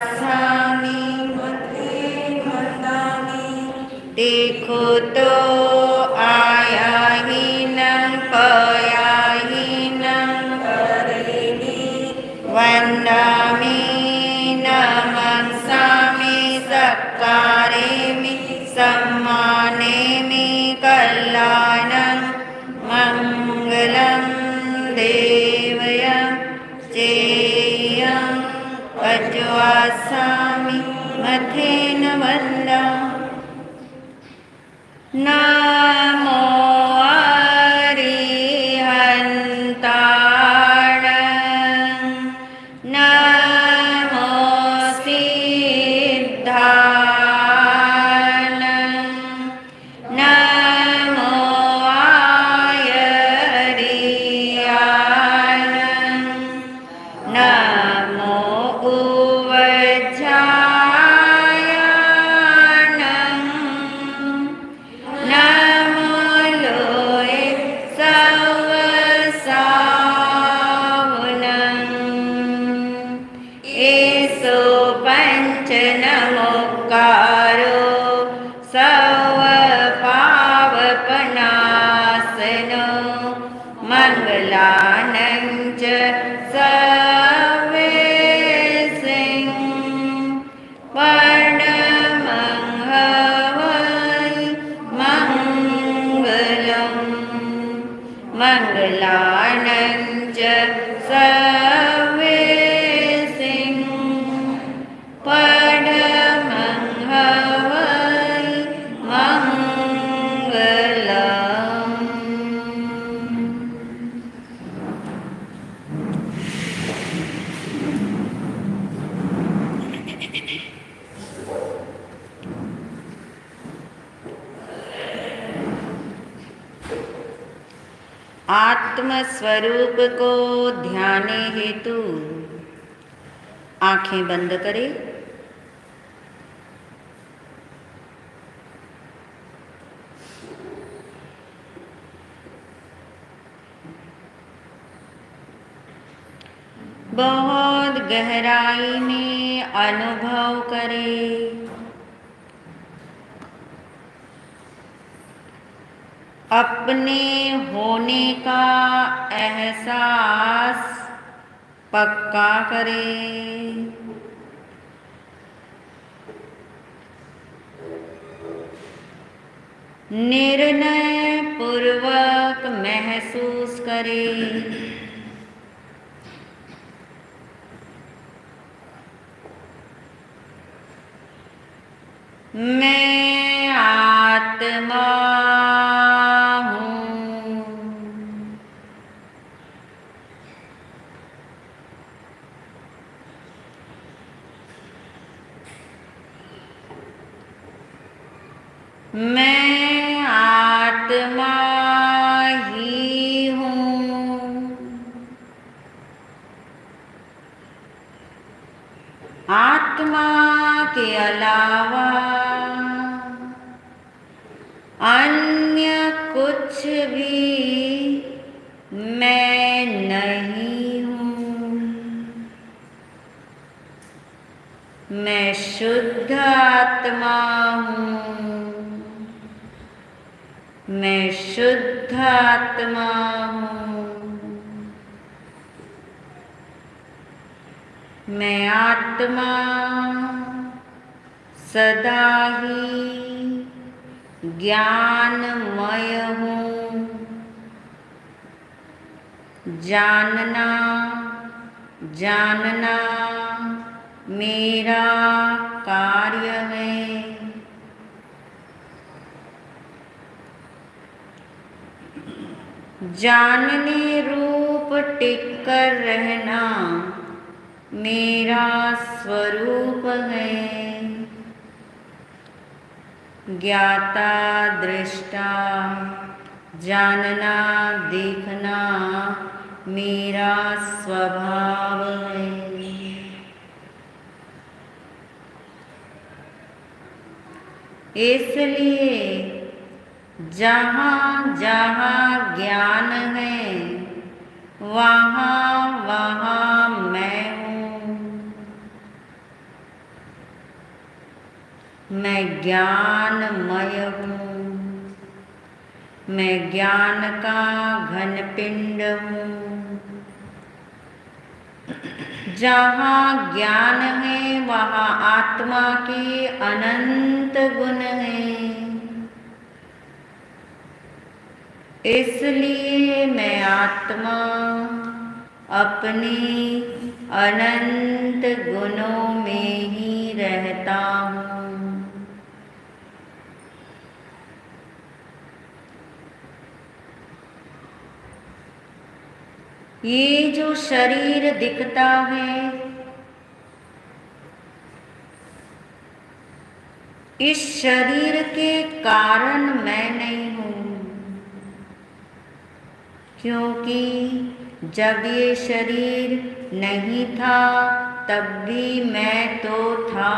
स्वामी देखो तो आया ही न पया ही न वंदामि नमस्सामि सत्कारेमि सम्मानेमि कल्याणं मङ्गलं देवयं चेयं पज्वासामि मथेन वन्दा नमो अरिहन्ताण नमो सिद्धाण नमो आयर्याण नमो उवज्जायाण नमो लोये सवसावनं एसो पंच नमोकारो सर्वपावपनाशनो मंगलानं च सर्वेसिं परमं हवै मङ्गलं मङ्गलानं च सर्वेसिं परमं हवै मङ्गलम्। आत्म स्वरूप को ध्याने हेतु आंखें बंद करें। बहुत गहराई में अनुभव करें। अपने होने का एहसास पक्का करें। निर्णय पूर्वक महसूस करें। मैं आत्मा मैं आत्मा ही हूँ। आत्मा के अलावा अन्य कुछ भी मैं नहीं हूँ। मैं शुद्ध आत्मा हूँ। मैं शुद्ध आत्मा हूँ। मैं आत्मा सदा ही ज्ञानमय हूँ। जानना जानना मेरा कार्य है। जानने रूप टिक कर रहना मेरा स्वरूप है। ज्ञाता दृष्टा जानना देखना मेरा स्वभाव है। इसलिए जहाँ जहाँ ज्ञान है वहाँ वहाँ मैं हूँ। मैं ज्ञानमय हूँ, मैं ज्ञान का घन पिंड हूँ। जहाँ ज्ञान है वहाँ आत्मा के अनंत गुण हैं। इसलिए मैं आत्मा अपने अनंत गुणों में ही रहता हूँ। ये जो शरीर दिखता है, इस शरीर के कारण मैं नहीं हूँ, क्योंकि जब ये शरीर नहीं था तब भी मैं तो था।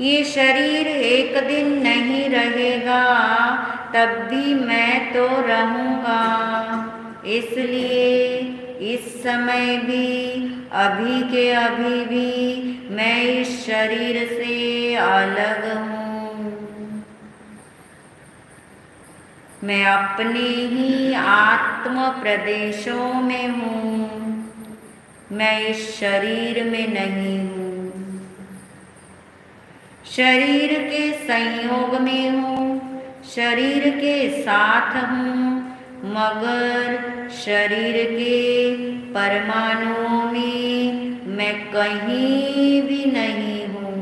ये शरीर एक दिन नहीं रहेगा तब भी मैं तो रहूँगा। इसलिए इस समय भी, अभी के अभी भी मैं इस शरीर से अलग हूँ। मैं अपने ही आत्म प्रदेशों में हूँ, मैं इस शरीर में नहीं हूँ। शरीर के संयोग में हूँ, शरीर के साथ हूँ, मगर शरीर के परमाणुओं में मैं कहीं भी नहीं हूँ।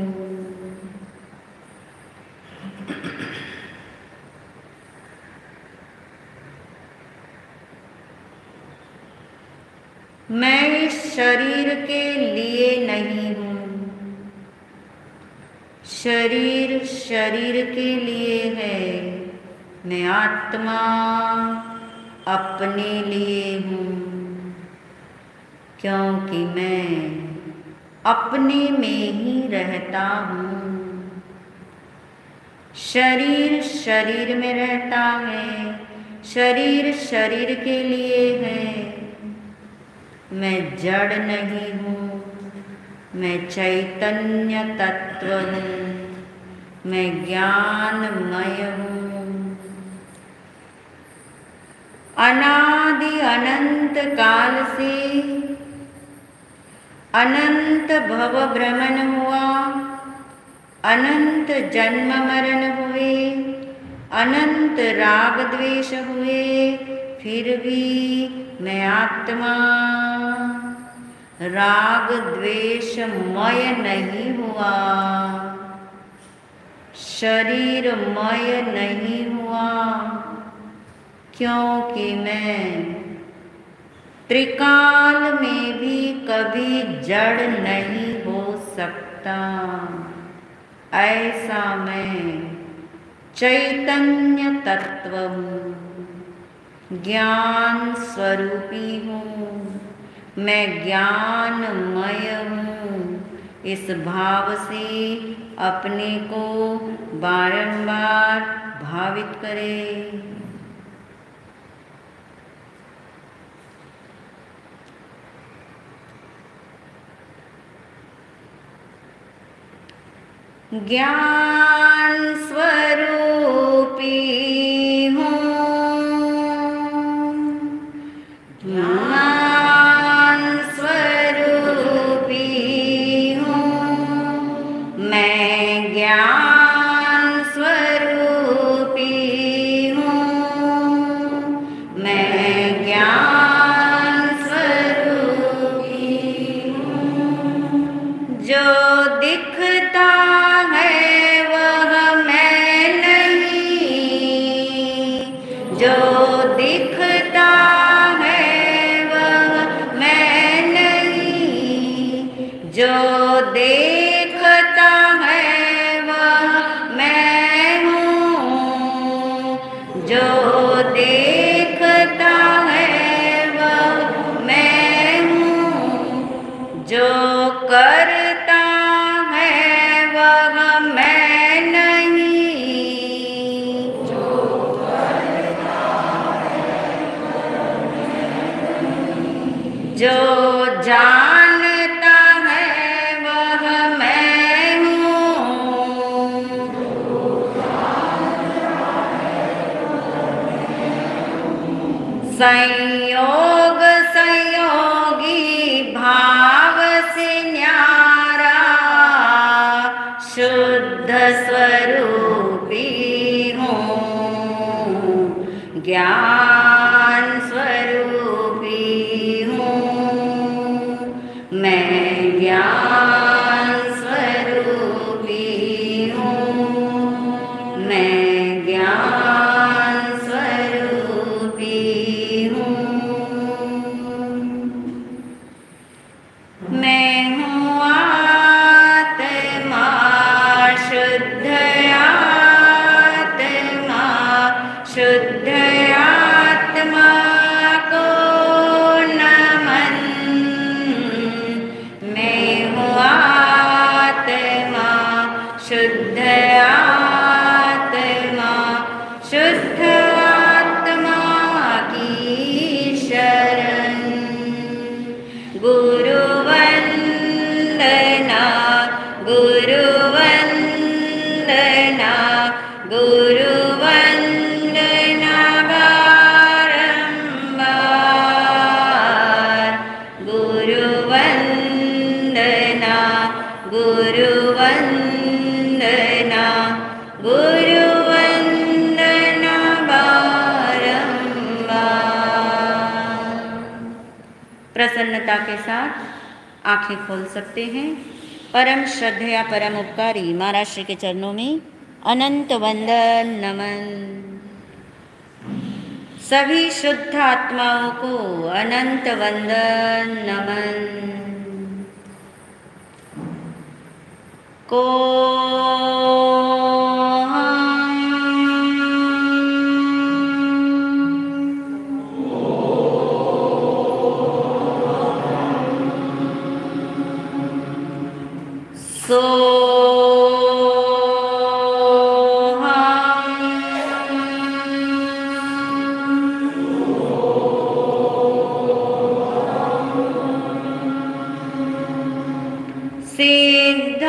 मैं इस शरीर के लिए नहीं हूँ, शरीर शरीर के लिए है। मैं आत्मा अपने लिए हूँ, क्योंकि मैं अपने में ही रहता हूँ। शरीर शरीर में रहता है, शरीर शरीर के लिए है। मैं जड़ नहीं हूँ, मैं चैतन्य तत्व हूँ, मैं ज्ञानमय हूँ। अनादि अनंत काल से अनंत भव भ्रमण हुआ, अनंत जन्म मरण हुए, अनंत राग द्वेष हुए, फिर भी मैं आत्मा राग द्वेषमय नहीं हुआ, शरीरमय नहीं हुआ, क्योंकि मैं त्रिकाल में भी कभी जड़ नहीं हो सकता। ऐसा मैं चैतन्य तत्व हूँ, ज्ञान स्वरूपी हूँ, मैं ज्ञानमय हूँ। इस भाव से अपने को बारंबार भावित करें। ज्ञान स्वरूपी हूँ, ज्ञान स्वरूपी हूँ, मैं ज्ञान स्वरूपी हूँ, मैं ज्ञान स्वरूपी हूँ। जो दिखता जो दिखता है वह मैं नहीं, जो देखता है वह मैं हूँ, जो देखता है वह मैं हूँ, जो करता है वह मैं नहीं, जो जानता है वह मैं संयोग संयोगी भाव से न्यारा शुद्ध स्वरूपी हूँ, ज्ञान स्वरूपी हूँ, मैं ज्ञान स्वरूपी हूँ, मैं ज्ञान स्वरूपी हूँ, मैं हूँ आत्मा शुद्ध आत्मा, शुद्ध आत्मा को नमन, मैं हूँ आत्मा शुद्ध आत्मा, शुद्ध आत्मा की शरण, गुरु वंदना, गुरु वंदना, गुरु वंदना बारंबार, गुरु वंदना, गुरु वंदना, गुरु वंदना बारंबार। प्रसन्नता के साथ आंखें खोल सकते हैं। परम श्रद्धेय परम उपकारी महाराज श्री के चरणों में अनंत वंदन नमन। सभी शुद्ध आत्माओं को अनंत वंदन नमन। को सो सिद्ध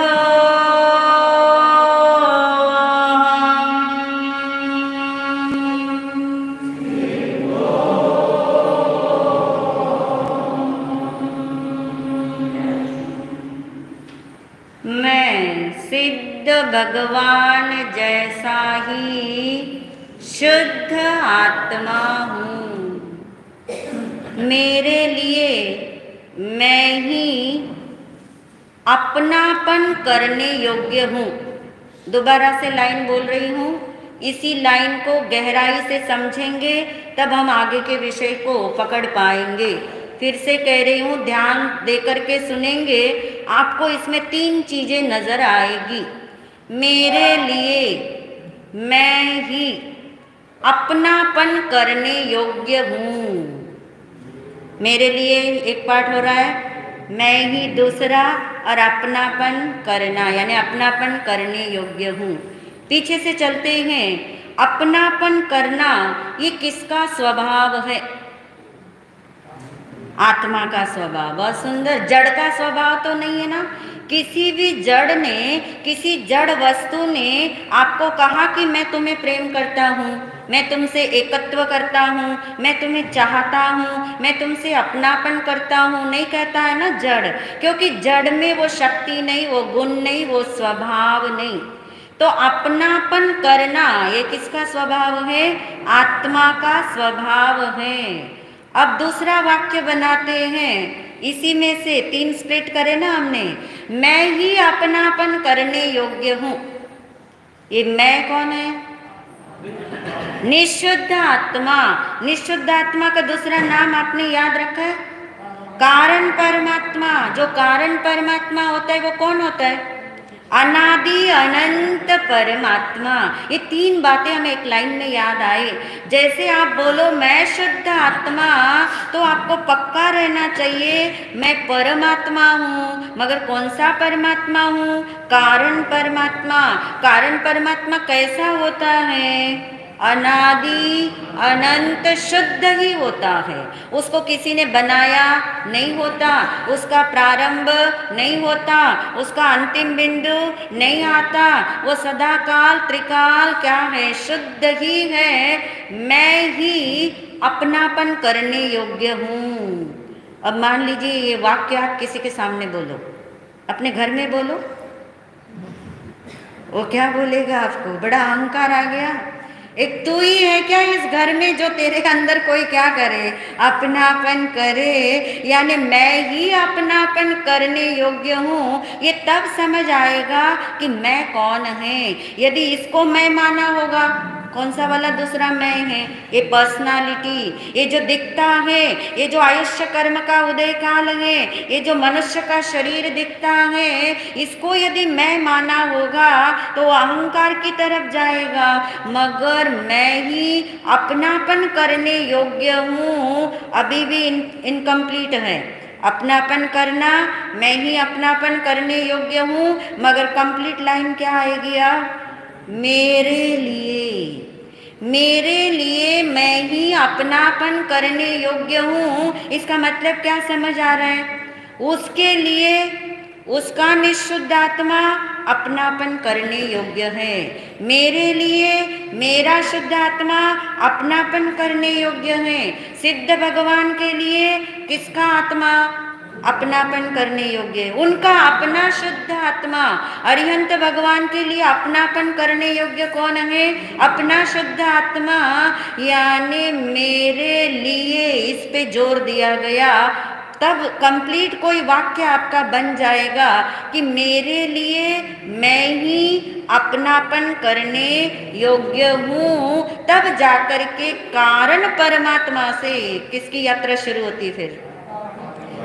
मैं सिद्ध भगवान जैसा ही शुद्ध आत्मा हूँ। मेरे लिए मैं ही अपनापन करने योग्य हूँ। दोबारा से लाइन बोल रही हूँ, इसी लाइन को गहराई से समझेंगे तब हम आगे के विषय को पकड़ पाएंगे। फिर से कह रही हूँ, ध्यान देकर के सुनेंगे, आपको इसमें 3 चीजें नजर आएगी। मेरे लिए मैं ही अपनापन करने योग्य हूँ। मेरे लिए एक पाठ हो रहा है, मैं ही दूसरा, और अपनापन करना यानी अपनापन करने योग्य हूँ। पीछे से चलते हैं। अपनापन करना ये किसका स्वभाव है? आत्मा का स्वभाव। बहुत सुंदर। जड़ का स्वभाव तो नहीं है ना। किसी भी जड़ ने, किसी जड़ वस्तु ने आपको कहा कि मैं तुम्हें प्रेम करता हूँ, मैं तुमसे एकत्व करता हूँ, मैं तुम्हें चाहता हूँ, मैं तुमसे अपनापन करता हूँ, नहीं कहता है ना जड़। क्योंकि जड़ में वो शक्ति नहीं, वो गुण नहीं, वो स्वभाव नहीं। तो अपनापन करना ये किसका स्वभाव है? आत्मा का स्वभाव है। अब दूसरा वाक्य बनाते हैं, इसी में से 3 स्प्लिट करे ना हमने। मैं ही अपनापन करने योग्य हूँ। ये मैं कौन है? निशुद्ध आत्मा। निशुद्ध आत्मा का दूसरा नाम आपने याद रखा है? कारण परमात्मा। जो कारण परमात्मा होता है वो कौन होता है? अनादि अनंत परमात्मा। ये 3 बातें हमें एक लाइन में याद आए। जैसे आप बोलो मैं शुद्ध आत्मा, तो आपको पक्का रहना चाहिए मैं परमात्मा हूँ। मगर कौन सा परमात्मा हूँ? कारण परमात्मा। कारण परमात्मा कैसा होता है? अनादि अनंत शुद्ध ही होता है। उसको किसी ने बनाया नहीं होता, उसका प्रारंभ नहीं होता, उसका अंतिम बिंदु नहीं आता। वो सदा काल त्रिकाल क्या है? शुद्ध ही है। मैं ही अपनापन करने योग्य हूँ। अब मान लीजिए ये वाक्य आप किसी के सामने बोलो, अपने घर में बोलो, वो क्या बोलेगा आपको? बड़ा अहंकार आ गया। एक तू ही है क्या इस घर में जो तेरे अंदर कोई क्या करे? अपनापन करे। यानी मैं ही अपनापन करने योग्य हूँ। ये तब समझ आएगा कि मैं कौन है। यदि इसको मैं माना होगा, कौन सा वाला दूसरा मैं है? ये पर्सनालिटी, ये जो दिखता है, ये जो आयुष्य कर्म का उदय काल है, ये जो मनुष्य का शरीर दिखता है, इसको यदि मैं माना होगा तो अहंकार की तरफ जाएगा। मगर मैं ही अपनापन करने योग्य हूँ, अभी भी इनकम्प्लीट है। अपनापन करना, मैं ही अपनापन करने योग्य हूँ, मगर कंप्लीट लाइन क्या आएगी? मेरे लिए मैं ही अपनापन करने योग्य हूँ। इसका मतलब क्या समझ आ रहा है? उसके लिए उसका निःशुद्ध आत्मा अपनापन करने योग्य है। मेरे लिए मेरा शुद्ध आत्मा अपनापन करने योग्य है। सिद्ध भगवान के लिए किसका आत्मा अपनापन करने योग्य है? उनका अपना शुद्ध आत्मा। अरिहंत भगवान के लिए अपनापन करने योग्य कौन है? अपना शुद्ध आत्मा। यानी मेरे लिए, इस पे जोर दिया गया। तब कंप्लीट कोई वाक्य आपका बन जाएगा कि मेरे लिए मैं ही अपनापन करने योग्य हूँ। तब जाकर के कारण परमात्मा से किसकी यात्रा शुरू होती? फिर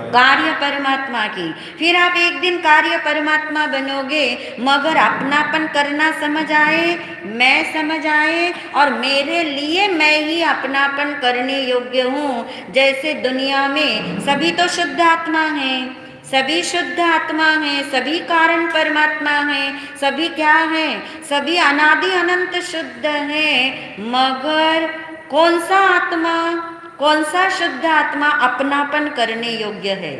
कार्य परमात्मा की। फिर आप एक दिन कार्य परमात्मा बनोगे, मगर अपनापन करना समझ आए, मैं समझ आए, और मेरे लिए मैं ही अपनापन करने योग्य हूँ। जैसे दुनिया में सभी तो शुद्ध आत्मा हैं, सभी शुद्ध आत्मा हैं, सभी कारण परमात्मा हैं, सभी क्या हैं? सभी अनादि अनंत शुद्ध हैं। मगर कौन सा आत्मा, कौन सा शुद्ध आत्मा अपनापन करने योग्य है?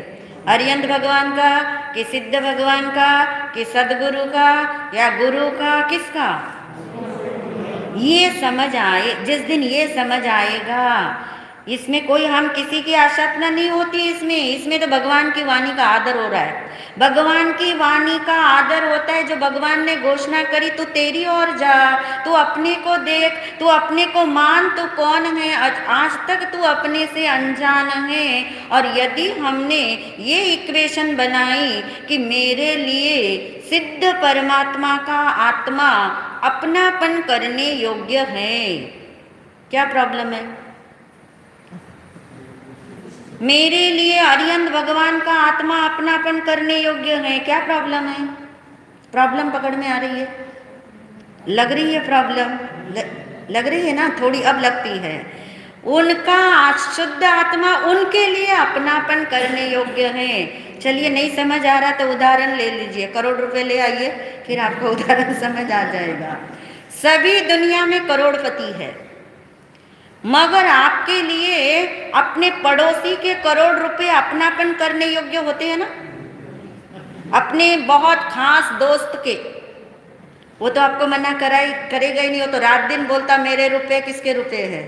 अरिहंत भगवान का कि सिद्ध भगवान का कि सदगुरु का या गुरु का? किसका? ये समझ आए, जिस दिन ये समझ आएगा, इसमें कोई हम किसी की आशातना नहीं होती। इसमें तो भगवान की वाणी का आदर हो रहा है। भगवान की वाणी का आदर होता है। जो भगवान ने घोषणा करी, तू तेरी ओर जा, तू अपने को देख, तू अपने को मान, तू कौन है? आज तक तू अपने से अनजान है। और यदि हमने ये इक्वेशन बनाई कि मेरे लिए सिद्ध परमात्मा का आत्मा अपनापन करने योग्य है, क्या प्रॉब्लम है? मेरे लिए अरिहंत भगवान का आत्मा अपनापन करने योग्य है, क्या प्रॉब्लम है? प्रॉब्लम पकड़ में आ रही है? लग रही है प्रॉब्लम? लग रही है ना? थोड़ी अब लगती है। उनका शुद्ध आत्मा उनके लिए अपनापन करने योग्य है। चलिए, नहीं समझ आ रहा तो उदाहरण ले लीजिए, करोड़ रुपए ले आइए, फिर आपको उदाहरण समझ आ जाएगा। सभी दुनिया में करोड़पति है, मगर आपके लिए अपने पड़ोसी के करोड़ रुपए अपनापन करने योग्य होते हैं ना? अपने बहुत खास दोस्त के, वो तो आपको मना करेगा ही नहीं। वो तो रात दिन बोलता मेरे रुपए किसके रुपए हैं।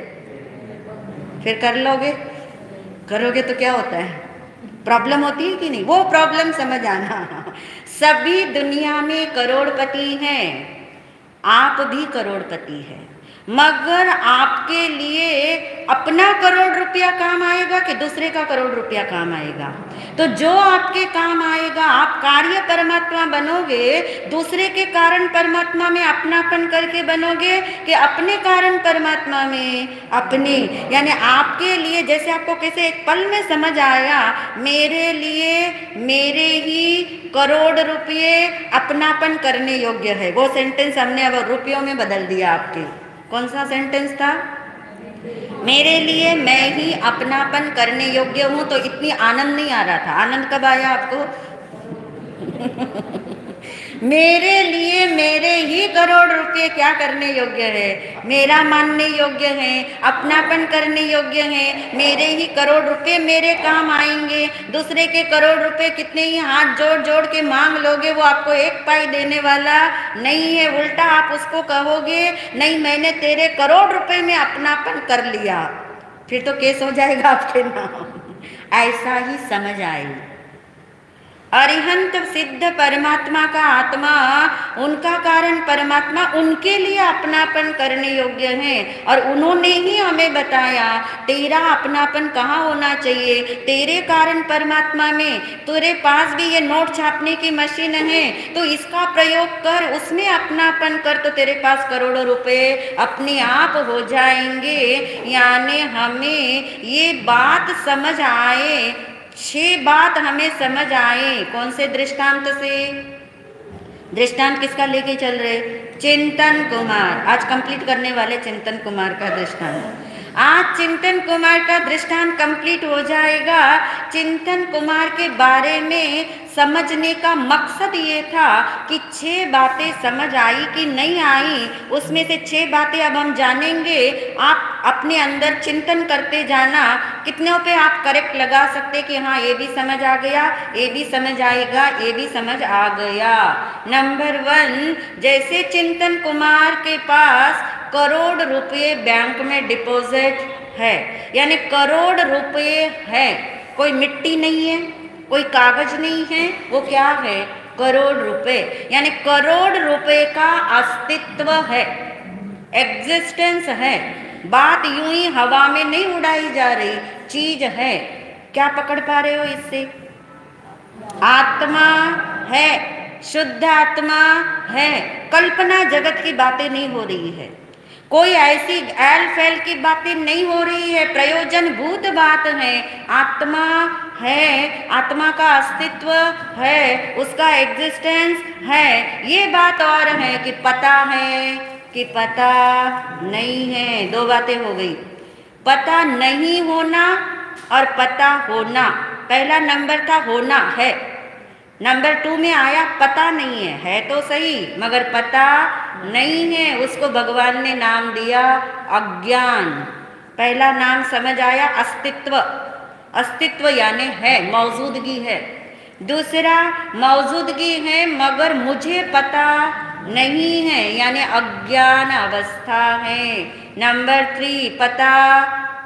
फिर कर लोगे, करोगे तो क्या होता है? प्रॉब्लम होती है कि नहीं? वो प्रॉब्लम समझ आना। सभी दुनिया में करोड़पति हैं, आप भी करोड़पति हैं, मगर आपके लिए अपना करोड़ रुपया काम आएगा कि दूसरे का करोड़ रुपया काम आएगा? तो जो आपके काम आएगा, आप कार्य परमात्मा बनोगे, दूसरे के कारण परमात्मा में अपनापन करके बनोगे कि अपने कारण परमात्मा में? अपने, यानी आपके लिए, जैसे आपको कैसे एक पल में समझ आया, मेरे लिए मेरे ही करोड़ रुपये अपनापन करने योग्य है। वो सेंटेंस हमने अब रुपयों में बदल दिया आपके। कौन सा सेंटेंस था? मेरे लिए मैं ही अपनापन करने योग्य हूं। तो इतनी आनंद नहीं आ रहा था। आनंद कब आया आपको? मेरे लिए मेरे ही करोड़ रुपए क्या करने योग्य है, मेरा मानने योग्य है, अपनापन करने योग्य है। मेरे ही करोड़ रुपए मेरे काम आएंगे। दूसरे के करोड़ रुपए कितने ही हाथ जोड़ जोड़ के मांग लोगे, वो आपको एक पाई देने वाला नहीं है। उल्टा आप उसको कहोगे नहीं मैंने तेरे करोड़ रुपए में अपनापन कर लिया, फिर तो केस हो जाएगा आपके नाम। ऐसा ही समझ आई। अरिहंत सिद्ध परमात्मा का आत्मा, उनका कारण परमात्मा उनके लिए अपनापन करने योग्य है। और उन्होंने ही हमें बताया तेरा अपनापन कहाँ होना चाहिए, तेरे कारण परमात्मा में। तेरे पास भी ये नोट छापने की मशीन है तो इसका प्रयोग कर, उसमें अपनापन कर, तो तेरे पास करोड़ों रुपए अपने आप हो जाएंगे। यानी हमें ये बात समझ आए, 6 बात हमें समझ आए। कौन से दृष्टांत से? दृष्टांत किसका लेके चल रहे? चिंतन कुमार। आज कंप्लीट करने वाले चिंतन कुमार का दृष्टांत। आज चिंतन कुमार का दृष्टांत कंप्लीट हो जाएगा। चिंतन कुमार के बारे में समझने का मकसद ये था कि 6 बातें समझ आई कि नहीं आई, उसमें से 6 बातें अब हम जानेंगे। आप अपने अंदर चिंतन करते जाना, कितनों पे आप करेक्ट लगा सकते कि हाँ ये भी समझ आ गया, ये भी समझ आएगा, ये भी समझ आ गया। नंबर 1, जैसे चिंतन कुमार के पास करोड़ रुपए बैंक में डिपॉजिट है, यानी करोड़ रुपए है, कोई मिट्टी नहीं है, कोई कागज नहीं है, वो क्या है? करोड़ रुपए। यानी करोड़ रुपए का अस्तित्व है, एग्जिस्टेंस है। बात यूं ही हवा में नहीं उड़ाई जा रही, चीज है। क्या पकड़ पा रहे हो इससे? आत्मा है, शुद्ध आत्मा है। कल्पना जगत की बातें नहीं हो रही है, कोई ऐसी एल फैल की बातें नहीं हो रही है, प्रयोजन भूत बात है। आत्मा है, आत्मा का अस्तित्व है, उसका एग्जिस्टेंस है। ये बात और है कि पता है कि पता नहीं है। 2 बातें हो गई, पता नहीं होना और पता होना। पहला नंबर था होना है, नंबर 2 में आया पता नहीं है तो सही मगर पता नहीं है। उसको भगवान ने नाम दिया अज्ञान। पहला नाम समझ आया अस्तित्व, अस्तित्व यानी है, मौजूदगी है। दूसरा मौजूदगी है मगर मुझे पता नहीं है, यानी अज्ञान अवस्था है। नंबर 3 पता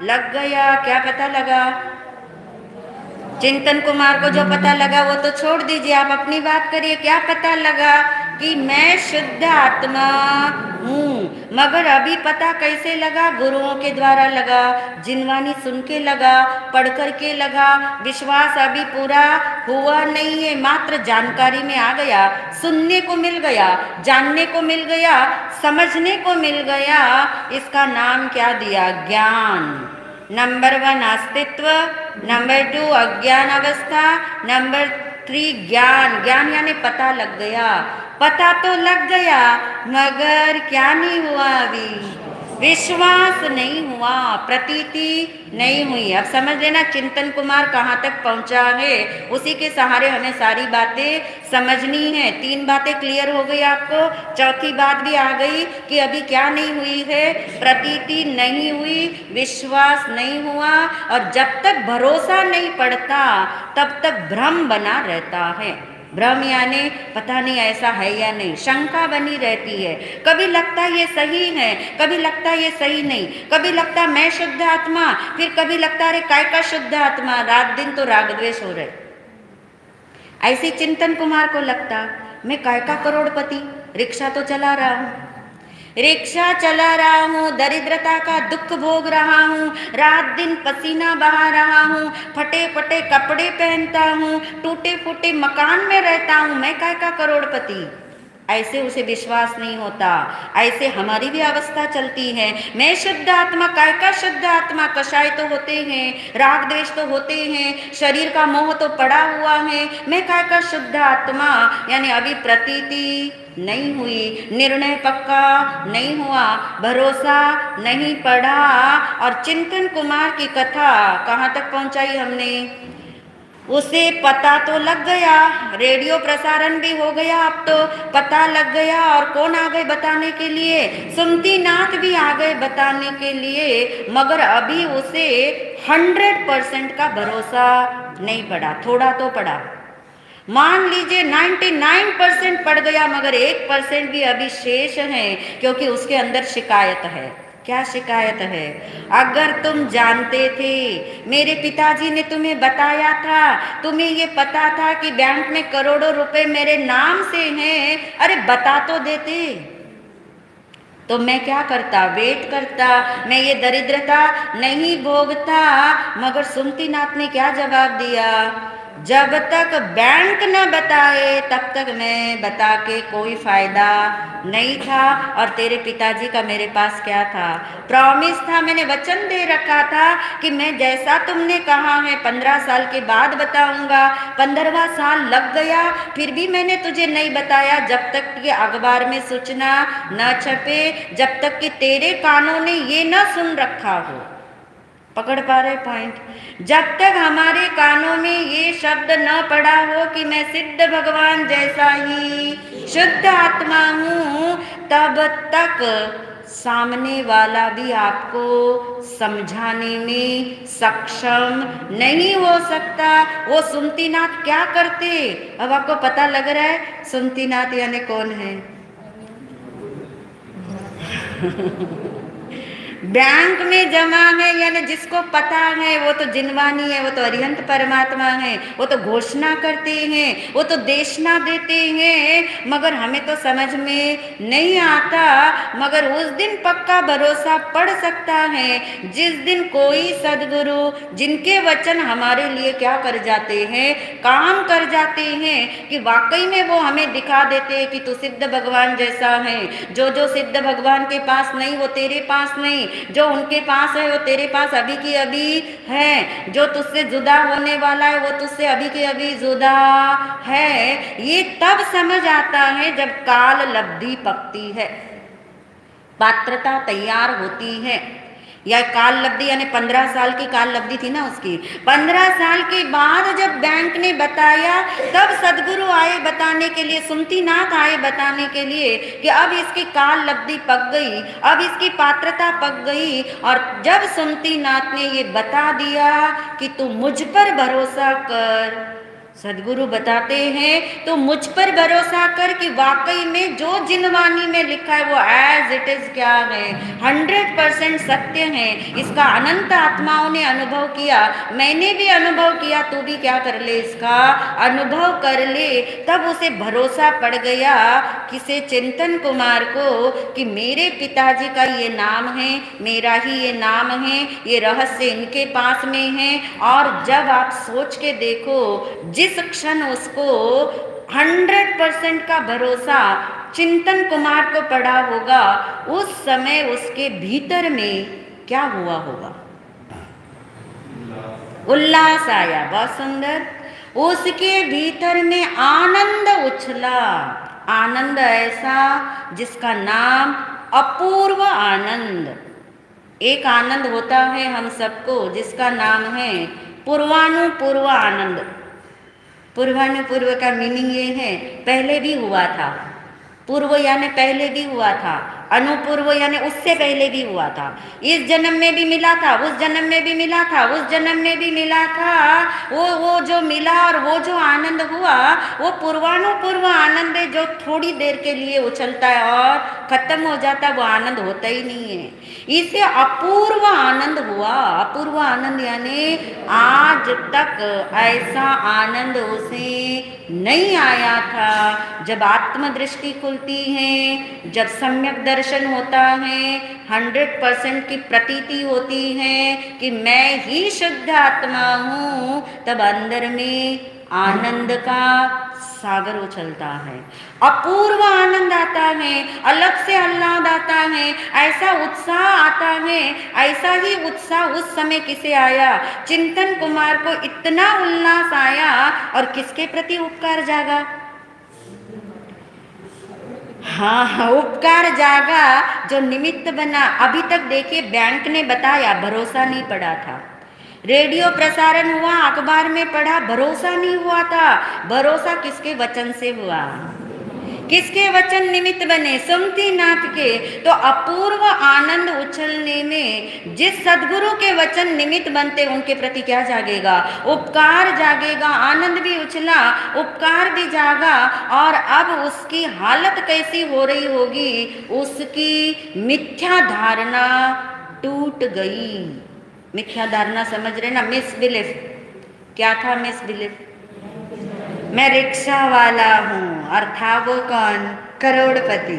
लग गया। क्या पता लगा? चिंतन कुमार को जो पता लगा वो तो छोड़ दीजिए, आप अपनी बात करिए। क्या पता लगा? कि मैं शुद्ध आत्मा हूँ। मगर अभी पता कैसे लगा? गुरुओं के द्वारा लगा, जिनवानी सुन के लगा, पढ़ कर के लगा। विश्वास अभी पूरा हुआ नहीं है, मात्र जानकारी में आ गया, सुनने को मिल गया, जानने को मिल गया, समझने को मिल गया। इसका नाम क्या दिया? ज्ञान। नंबर 1 अस्तित्व, नंबर 2 अज्ञान अवस्था, नंबर 3 ज्ञान। ज्ञान यानी पता लग गया। पता तो लग गया मगर क्या नहीं हुआ? अभी विश्वास नहीं हुआ, प्रतीति नहीं हुई। अब समझ लेना चिंतन कुमार कहाँ तक पहुँचा है, उसी के सहारे हमें सारी बातें समझनी है। 3 बातें क्लियर हो गई आपको। चौथी बात भी आ गई कि अभी क्या नहीं हुई है? प्रतीति नहीं हुई, विश्वास नहीं हुआ। और जब तक भरोसा नहीं पड़ता तब तक भ्रम बना रहता है। भ्रम यानी पता नहीं ऐसा है या नहीं, शंका बनी रहती है। कभी लगता ये सही है, कभी लगता ये सही नहीं, कभी लगता मैं शुद्ध आत्मा, फिर कभी लगता अरे काय का शुद्ध आत्मा, रात दिन तो राग द्वेष हो रहे। ऐसे चिंतन कुमार को लगता मैं काय का करोड़पति, रिक्शा तो चला रहा हूँ, रिक्शा चला रहा हूँ, दरिद्रता का दुख भोग रहा हूँ, रात दिन पसीना बहा रहा हूँ, फटे फटे कपड़े पहनता हूँ, टूटे फूटे मकान में रहता हूँ, मैं काय का करोड़पति। ऐसे उसे विश्वास नहीं होता। ऐसे हमारी भी अवस्था चलती है। मैं शुद्ध आत्मा, काय का शुद्ध आत्मा, कषाय तो होते हैं, राग द्वेष तो होते हैं, शरीर का मोह तो पड़ा हुआ है, मैं काय का शुद्ध आत्मा। यानी अभी प्रतीति नहीं हुई, निर्णय पक्का नहीं हुआ, भरोसा नहीं पड़ा। और चिंतन कुमार की कथा कहाँ तक पहुँचाई हमने? उसे पता तो लग गया, रेडियो प्रसारण भी हो गया, अब तो पता लग गया। और कौन आ गए बताने के लिए? सुमति नाथ भी आ गए बताने के लिए, मगर अभी उसे 100% का भरोसा नहीं पड़ा, थोड़ा तो पड़ा। मान लीजिए 99% पड़ गया, मगर 1% भी अभी शेष है, क्योंकि उसके अंदर शिकायत है। क्या शिकायत है? अगर तुम जानते थे, मेरे पिताजी ने तुम्हें बताया था, तुम्हें ये पता था कि बैंक में करोड़ों रुपए मेरे नाम से हैं, अरे बता तो देते, तो मैं क्या करता? वेट करता, मैं ये दरिद्रता नहीं भोगता। मगर सुमति नाथ ने क्या जवाब दिया? जब तक बैंक न बताए तब तक मैं बता के कोई फायदा नहीं था। और तेरे पिताजी का मेरे पास क्या था? प्रॉमिस था, मैंने वचन दे रखा था कि मैं जैसा तुमने कहा है 15 साल के बाद बताऊंगा। 15वां साल लग गया, फिर भी मैंने तुझे नहीं बताया, जब तक कि अखबार में सूचना न छपे, जब तक कि तेरे कानों ने ये न सुन रखा हो। पकड़ पा रहे पॉइंट? जब तक हमारे कानों में ये शब्द न पड़ा हो कि मैं सिद्ध भगवान जैसा ही शुद्ध आत्मा हूँ, तब तक सामने वाला भी आपको समझाने में सक्षम नहीं हो सकता। वो सुमति नाथ क्या करते? अब आपको पता लग रहा है सुमति नाथ यानी कौन है? बैंक में जमा है, यानी जिसको पता है वो तो जिनवानी है, वो तो अरिहंत परमात्मा है, वो तो घोषणा करते हैं, वो तो देशना देते हैं, मगर हमें तो समझ में नहीं आता। मगर उस दिन पक्का भरोसा पड़ सकता है जिस दिन कोई सदगुरु जिनके वचन हमारे लिए क्या कर जाते हैं, काम कर जाते हैं, कि वाकई में वो हमें दिखा देते हैं कि तू सिद्ध भगवान जैसा है। जो सिद्ध भगवान के पास नहीं वो तेरे पास नहीं, जो उनके पास है वो तेरे पास अभी की अभी है, जो तुझसे जुदा होने वाला है वो तुझसे अभी के अभी जुदा है। ये तब समझ आता है जब काल लब्धि पकती है, पात्रता तैयार होती है। या काल लब्धि यानी 15 साल की काल लब्धि थी ना उसकी, 15 साल के बाद जब बैंक ने बताया, तब सदगुरु आए बताने के लिए, सुमति नाथ आए बताने के लिए कि अब इसकी काल लब्धि पक गई, अब इसकी पात्रता पक गई। और जब सुमति नाथ ने ये बता दिया कि तू मुझ पर भरोसा कर, सदगुरु बताते हैं तो मुझ पर भरोसा कर कि वाकई में जो जिनवानी में लिखा है वो एज इट इज क्या है, 100% सत्य है। इसका अनंत आत्माओं ने अनुभव किया, मैंने भी अनुभव किया, तू भी क्या कर ले, इसका अनुभव कर ले। तब उसे भरोसा पड़ गया किसे? चिंतन कुमार को, कि मेरे पिताजी का ये नाम है, मेरा ही ये नाम है, ये रहस्य इनके पास में है। और जब आप सोच के देखो, जिस क्षण उसको 100% का भरोसा चिंतन कुमार को पड़ा होगा, उस समय उसके भीतर में क्या हुआ होगा? उल्लास आया, बहुत सुंदर। उसके भीतर में आनंद उछला, आनंद ऐसा जिसका नाम अपूर्व आनंद। एक आनंद होता है हम सबको जिसका नाम है पूर्वानुपूर्व आनंद। पूर्वानुपूर्व का मीनिंग ये है पहले भी हुआ था, पूर्व यानी पहले भी हुआ था, अनुपूर्व यानी उससे पहले भी हुआ था, इस जन्म में भी मिला था, उस जन्म में भी मिला था, उस जन्म में भी मिला था। वो जो मिला और वो जो आनंद हुआ वो पूर्वानुपूर्व आनंद है, जो थोड़ी देर के लिए उछलता है और खत्म हो जाता है, वो आनंद होता ही नहीं है। इसे अपूर्व आनंद हुआ। अपूर्व आनंद यानी आज तक ऐसा आनंद उसे नहीं आया था। जब आत्मदृष्टि खुलती है, जब सम्यक दर्शन होता है, 100% की प्रतीति होती है कि मैं ही शुद्ध आत्मा हूँ, तब अंदर में आनंद का सागर उछलता है, अपूर्व आनंद आता है, अलग से आह्लाद आता है, ऐसा उत्साह आता है। ऐसा ही उत्साह उस समय किसे आया? चिंतन कुमार को इतना उल्लास आया, और किसके प्रति उपकार जागा? हाँ, उपकार जागा जो निमित्त बना। अभी तक देखिए बैंक ने बताया, भरोसा नहीं पड़ा था, रेडियो प्रसारण हुआ, अखबार में पढ़ा, भरोसा नहीं हुआ था। भरोसा किसके वचन से हुआ? किसके वचन निमित्त बने? सुमति नाथ के। तो अपूर्व आनंद उछलने में जिस सदगुरु के वचन निमित्त बनते, उनके प्रति क्या जागेगा? उपकार जागेगा। आनंद भी उछला, उपकार भी जागा, और अब उसकी हालत कैसी हो रही होगी? उसकी मिथ्या धारणा टूट गई। मिथ्या धारणा समझ रहे ना? मिसबिलीफ। क्या था मिसबिलीफ? मैं रिक्शा वाला हूँ, और था वो कौन? करोड़पति।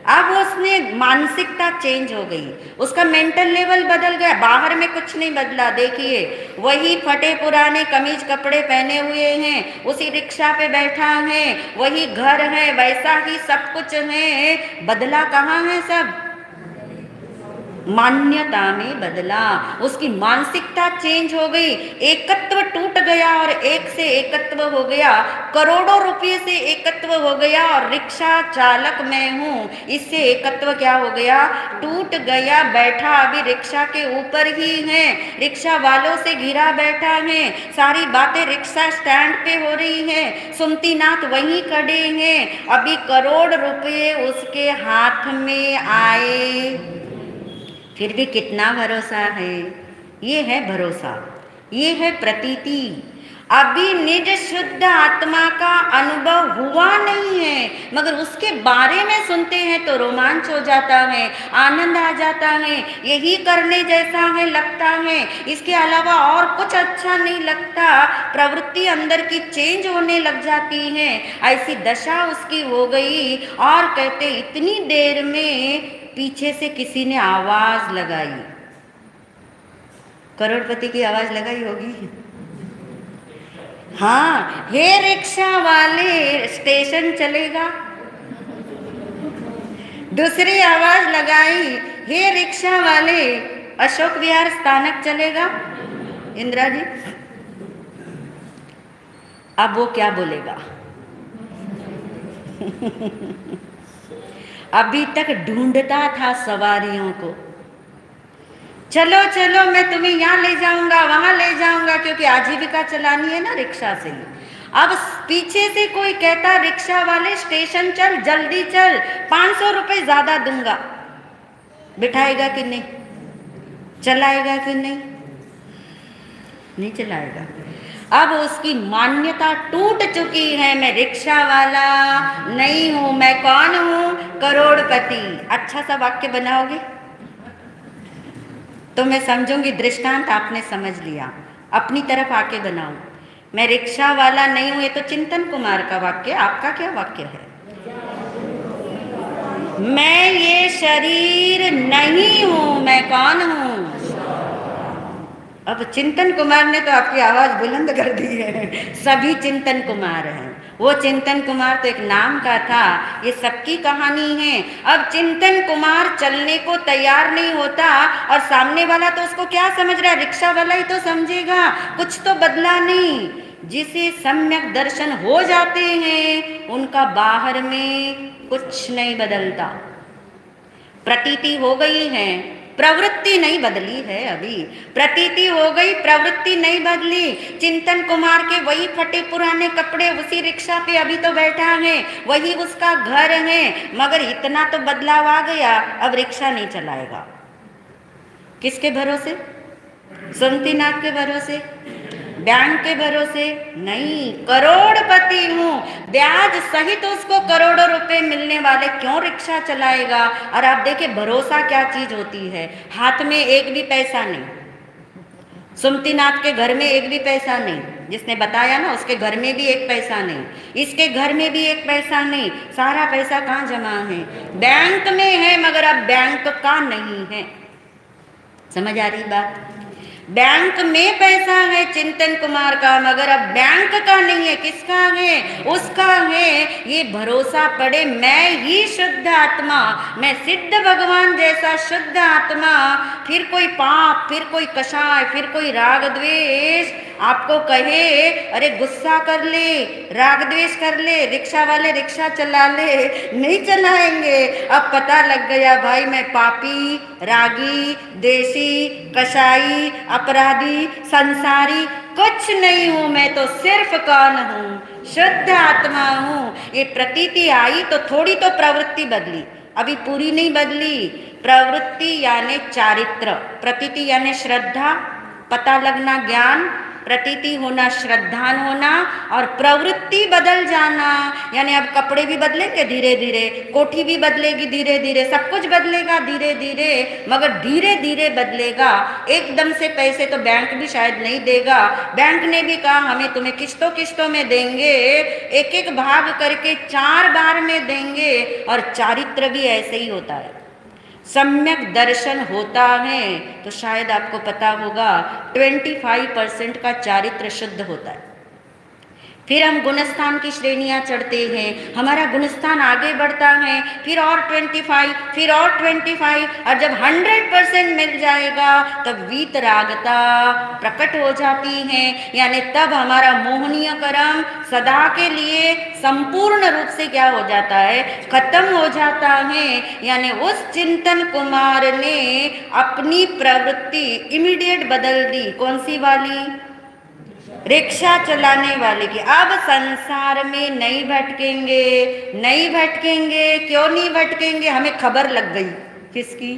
अब उसने मानसिकता चेंज हो गई, उसका मेंटल लेवल बदल गया। बाहर में कुछ नहीं बदला। देखिए, वही फटे पुराने कमीज कपड़े पहने हुए हैं, उसी रिक्शा पे बैठा है, वही घर है, वैसा ही सब कुछ है। बदला कहाँ है? सब मान्यता में बदला। उसकी मानसिकता चेंज हो गई, एकत्व टूट गया, और एक से एकत्व हो गया, करोड़ों रुपए से एकत्व हो गया, और रिक्शा चालक मैं हूँ, इससे एकत्व क्या हो गया? टूट गया। बैठा अभी रिक्शा के ऊपर ही है, रिक्शा वालों से घिरा बैठा है, सारी बातें रिक्शा स्टैंड पे हो रही है, सुमति नाथ वहीं खड़े हैं, अभी करोड़ रुपए उसके हाथ में आए, फिर भी कितना भरोसा है? ये है भरोसा, ये है प्रतीति। अभी निज शुद्ध आत्मा का अनुभव हुआ नहीं है, मगर उसके बारे में सुनते हैं तो रोमांच हो जाता है, आनंद आ जाता है, यही करने जैसा है लगता है, इसके अलावा और कुछ अच्छा नहीं लगता। प्रवृत्ति अंदर की चेंज होने लग जाती है। ऐसी दशा उसकी हो गई, और कहते इतनी देर में पीछे से किसी ने आवाज लगाई। करोड़पति की आवाज लगाई होगी। हाँ, हे रिक्शा वाले, स्टेशन चलेगा। दूसरी आवाज लगाई, हे रिक्शा वाले, अशोक विहार स्थानक चलेगा। इंदिरा जी, अब वो क्या बोलेगा? अभी तक ढूंढता था सवारियों को, चलो चलो मैं तुम्हें यहाँ ले जाऊंगा, वहां ले जाऊंगा, क्योंकि आजीविका चलानी है ना रिक्शा से। अब पीछे से कोई कहता, रिक्शा वाले स्टेशन चल, जल्दी चल, 500 रुपए ज्यादा दूंगा। बिठाएगा कि नहीं? चलाएगा कि नहीं? नहीं चलाएगा। अब उसकी मान्यता टूट चुकी है, मैं रिक्शा वाला नहीं हूं, मैं कौन हूं? करोड़पति। अच्छा सा वाक्य बनाओगे तो मैं समझूंगी दृष्टांत आपने समझ लिया। अपनी तरफ आके बनाओ। मैं रिक्शा वाला नहीं हूं, ये तो चिंतन कुमार का वाक्य। आपका क्या वाक्य है? मैं ये शरीर नहीं हूं, मैं कौन हूं? अब चिंतन कुमार ने तो आपकी आवाज बुलंद कर दी है। सभी चिंतन कुमार हैं। वो चिंतन कुमार तो एक नाम का था, ये सबकी कहानी है। अब चिंतन कुमार चलने को तैयार नहीं होता, और सामने वाला तो उसको क्या समझ रहा है? रिक्शा वाला ही तो समझेगा, कुछ तो बदला नहीं। जिसे सम्यक दर्शन हो जाते हैं, उनका बाहर में कुछ नहीं बदलता। प्रतीति हो गई है, प्रवृत्ति नहीं बदली है। अभी प्रतीति हो गई, प्रवृत्ति नहीं बदली। चिंतन कुमार के वही फटे पुराने कपड़े, उसी रिक्शा पे अभी तो बैठा है, वही उसका घर है, मगर इतना तो बदलाव आ गया, अब रिक्शा नहीं चलाएगा। किसके भरोसे? सुमति नाथ के भरोसे? बैंक के भरोसे नहीं। करोड़पति हूं, ब्याज सहित उसको करोड़ों रुपए मिलने वाले, क्यों रिक्शा चलाएगा? और आप देखिए भरोसा क्या चीज होती है। हाथ में एक भी पैसा नहीं, सुमति नाथ के घर में एक भी पैसा नहीं, जिसने बताया ना उसके घर में भी एक पैसा नहीं, इसके घर में भी एक पैसा नहीं। सारा पैसा कहाँ जमा है? बैंक में है, मगर अब बैंक का नहीं है। समझ आ रही बात? बैंक में पैसा है चिंतन कुमार का, मगर अब बैंक का नहीं है। किसका है? उसका है। ये भरोसा पड़े, मैं ही शुद्ध आत्मा, मैं सिद्ध भगवान जैसा शुद्ध आत्मा, फिर कोई पाप, फिर कोई कषाय, फिर कोई राग द्वेष, आपको कहे अरे गुस्सा कर ले, राग द्वेष कर ले, रिक्शा वाले रिक्शा चला ले, नहीं चलाएंगे। अब पता लग गया भाई मैं पापी, रागी, देशी, कसाई, अपराधी, संसारी कुछ नहीं हूं, मैं तो सिर्फ कौन हूं, शुद्ध आत्मा हूं। ये प्रतीति आई तो थोड़ी तो प्रवृत्ति बदली, अभी पूरी नहीं बदली। प्रवृत्ति यानी चारित्र, प्रतीति यानी श्रद्धा, पता लगना ज्ञान, प्रतीति होना श्रद्धान होना, और प्रवृत्ति बदल जाना। यानी अब कपड़े भी बदलेंगे धीरे धीरे, कोठी भी बदलेगी धीरे धीरे, सब कुछ बदलेगा धीरे धीरे, मगर धीरे धीरे बदलेगा। एकदम से पैसे तो बैंक भी शायद नहीं देगा। बैंक ने भी कहा हमें तुम्हें किस्तों किस्तों में देंगे, एक एक भाग करके 4 बार में देंगे। और चारित्र भी ऐसे ही होता है। सम्यक दर्शन होता है तो शायद आपको पता होगा 25% का चारित्र शुद्ध होता है। फिर हम गुणस्थान की श्रेणियां चढ़ते हैं, हमारा गुणस्थान आगे बढ़ता है, फिर और 25, फिर और 25, और जब 100% मिल जाएगा तब वीतरागता प्रकट हो जाती है। यानी तब हमारा मोहनीय कर्म सदा के लिए संपूर्ण रूप से क्या हो जाता है, खत्म हो जाता है। यानी उस चिंतन कुमार ने अपनी प्रवृत्ति इमीडिएट बदल दी। कौन सी वाली? रिक्शा चलाने वाले की। अब संसार में नहीं भटकेंगे, नहीं भटकेंगे। क्यों नहीं भटकेंगे? हमें खबर लग गई। किसकी?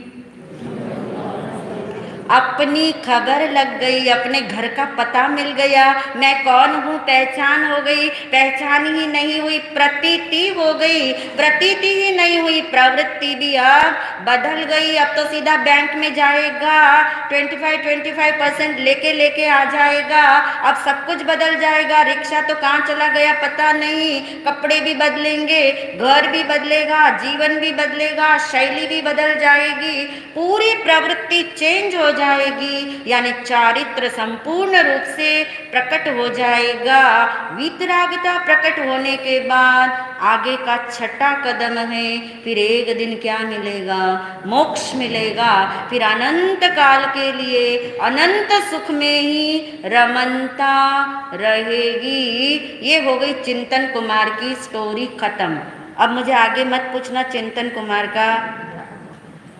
अपनी खबर लग गई, अपने घर का पता मिल गया, मैं कौन हूँ पहचान हो गई। पहचान ही नहीं हुई, प्रतीति हो गई। प्रतीति ही नहीं हुई, प्रवृत्ति भी अब बदल गई। अब तो सीधा बैंक में जाएगा, 25% लेके आ जाएगा। अब सब कुछ बदल जाएगा। रिक्शा तो कहाँ चला गया पता नहीं, कपड़े भी बदलेंगे, घर भी बदलेगा, जीवन भी बदलेगा, शैली भी बदल जाएगी, पूरी प्रवृत्ति चेंज हो जाएगी। यानी चारित्र संपूर्ण रूप से प्रकट हो जाएगा। वीतरागता प्रकट होने के बाद आगे का छठा कदम है, फिर एक दिन क्या मिलेगा? मोक्ष मिलेगा। फिर अनंत काल के लिए अनंत सुख में ही रमनता रहेगी। ये हो गई चिंतन कुमार की स्टोरी खत्म। अब मुझे आगे मत पूछना चिंतन कुमार का,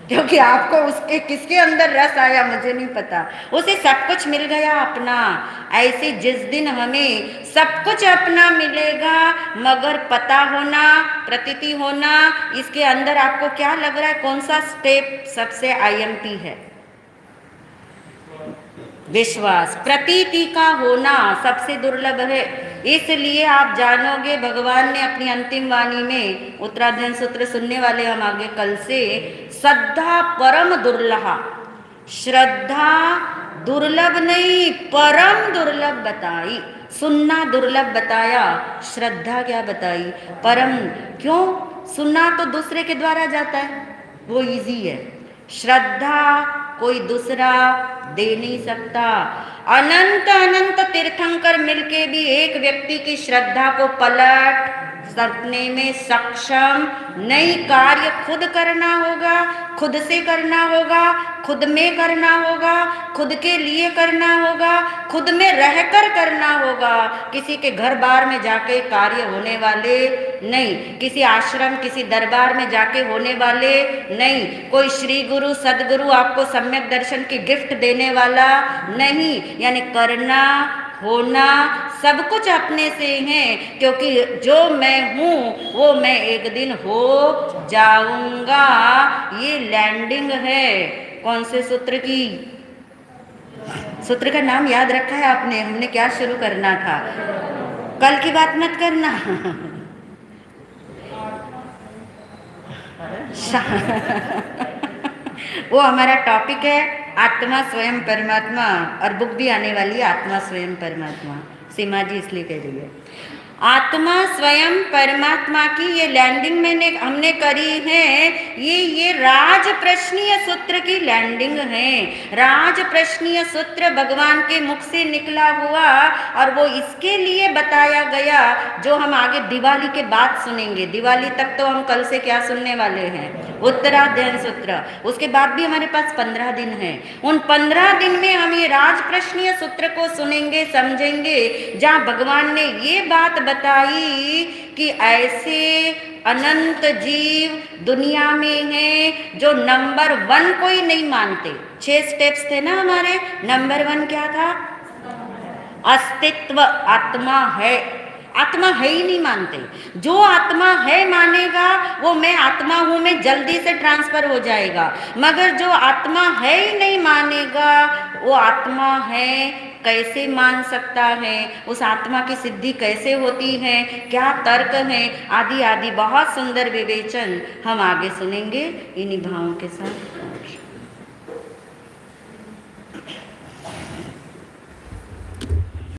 क्योंकि आपको उसके किसके अंदर रस आया मुझे नहीं पता। उसे सब कुछ मिल गया अपना। ऐसे जिस दिन हमें सब कुछ अपना मिलेगा, मगर पता होना, प्रतीति होना, इसके अंदर आपको क्या लग रहा है? कौन सा स्टेप सबसे IMP है? विश्वास। प्रतीति का होना सबसे दुर्लभ है। इसलिए आप जानोगे भगवान ने अपनी अंतिम वाणी में, उत्तराध्ययन सूत्र सुनने वाले हम आगे कल से, श्रद्धा परम दुर्लभा, श्रद्धा दुर्लभ नहीं परम दुर्लभ बताई। सुनना दुर्लभ बताया, श्रद्धा क्या बताई? परम। क्यों? सुनना तो दूसरे के द्वारा जाता है, वो इजी है। श्रद्धा कोई दूसरा दे नहीं सकता। अनंत अनंत तीर्थंकर मिलके भी एक व्यक्ति की श्रद्धा को पलट सकने में सक्षम नहीं। कार्य खुद करना होगा, खुद से करना होगा, खुद में करना होगा, खुद के लिए करना होगा, खुद में रहकर करना होगा। किसी के घर बार में जाके कार्य होने वाले नहीं, किसी आश्रम किसी दरबार में जाके होने वाले नहीं, कोई श्री गुरु सदगुरु आपको सम्यक दर्शन की गिफ्ट देने वाला नहीं। यानी करना होना सब कुछ अपने से है, क्योंकि जो मैं हूँ वो मैं एक दिन हो जाऊंगा। ये लैंडिंग है। कौन से सूत्र की? सूत्र का नाम याद रखा है आपने? हमने क्या शुरू करना था? कल की बात मत करना। वो हमारा टॉपिक है आत्मा स्वयं परमात्मा, और बुक भी आने वाली है आत्मा स्वयं परमात्मा। सीमा जी इसलिए कह रही है। आत्मा स्वयं परमात्मा की ये लैंडिंग हमने करी है। ये राज प्रश्नीय सूत्र की लैंडिंग है। राज प्रश्नीय सूत्र भगवान के मुख से निकला हुआ, और वो इसके लिए बताया गया जो हम आगे दिवाली के बाद सुनेंगे। दिवाली तक तो हम कल से क्या सुनने वाले हैं, उत्तराध्ययन सूत्र। उसके बाद भी हमारे पास 15 दिन है। उन 15 दिन में हम ये राज प्रश्नीय सूत्र को सुनेंगे, समझेंगे, जहाँ भगवान ने ये बात बताई कि ऐसे अनंत जीव दुनिया में हैं जो नंबर 1 को ही नहीं मानते। 6 स्टेप्स थे ना हमारे। नंबर 1 क्या था? अस्तित्व, आत्मा है। आत्मा है ही नहीं मानते। जो आत्मा है मानेगा वो मैं आत्मा हूं में जल्दी से ट्रांसफर हो जाएगा, मगर जो आत्मा है ही नहीं मानेगा वो आत्मा है कैसे मान सकता है, उस आत्मा की सिद्धि कैसे होती है, क्या तर्क है, आदि आदि बहुत सुंदर विवेचन हम आगे सुनेंगे इन्हीं भावों के साथ।